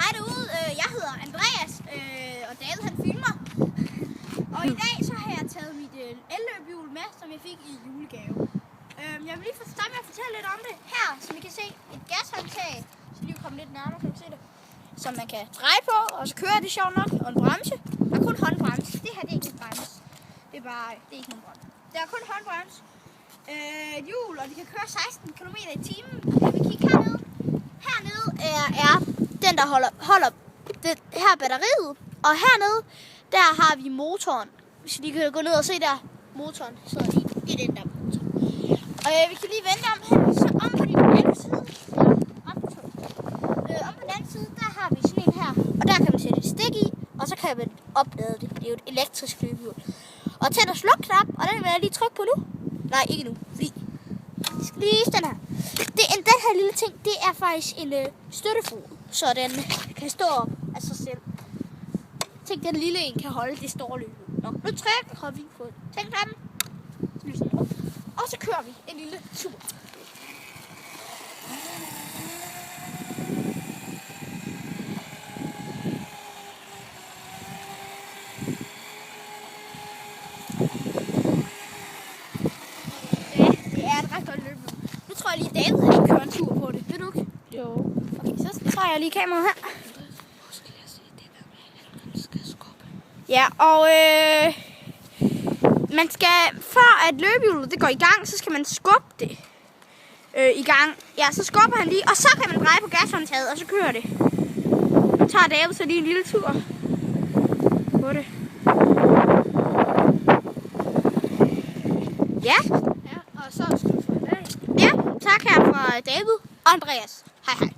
Hej derude, jeg hedder Andreas, og David han filmer. Og i dag så har jeg taget mit elløbehjul med, som jeg fik i julegave. Jeg vil lige starte med at fortælle lidt om det. Her, som I kan se, et gashåndtag. Så lige komme lidt nærmere, kan du se det. Som man kan dreje på, og så kører det sjovt nok. Og en bremse. Der er kun håndbremse. Det her det er ikke en bremse. Det er ikke nogen bremse. Der er kun håndbremse. Et hjul, og det kan køre 16 km i timen. Jeg vil kigge hernede. Hernede er den, der holder det her batteriet. Og hernede, der har vi motoren. Hvis I lige kan gå ned og se der, motoren sidder i den der motor. Og vi kan lige vente om her, så om på den anden side, om på den anden side, der har vi sådan en her. Og der kan man sætte et stik i, og så kan man oplade det. Det er jo et elektrisk løbehjul. Og tænd og sluk knap, og den vil jeg lige trykke på nu. Nej, ikke nu, fordi jeg skal lige vise den her. Den her lille ting, det er faktisk en støttefod, så den kan stå op af sig selv. Tænk, den lille en kan holde det store løbehjul. Nå, nu trykker vi på tændknappen. Og så kører vi en lille tur. Ja, det er et ret godt løbehjul. Nu tror jeg lige, David han kører en tur på det. Ved du ikke? Jo. Okay, så tager jeg lige kameraet her. Ja, og man skal, før at løbehjulet det går i gang, så skal man skubbe det i gang. Ja, så skubber han lige, og så kan man dreje på gashåndtaget, og så kører det. Nu tager David så lige en lille tur på det. Ja. Ja, og så er det slut for i dag. Ja, tak her fra David og Andreas. Hej hej.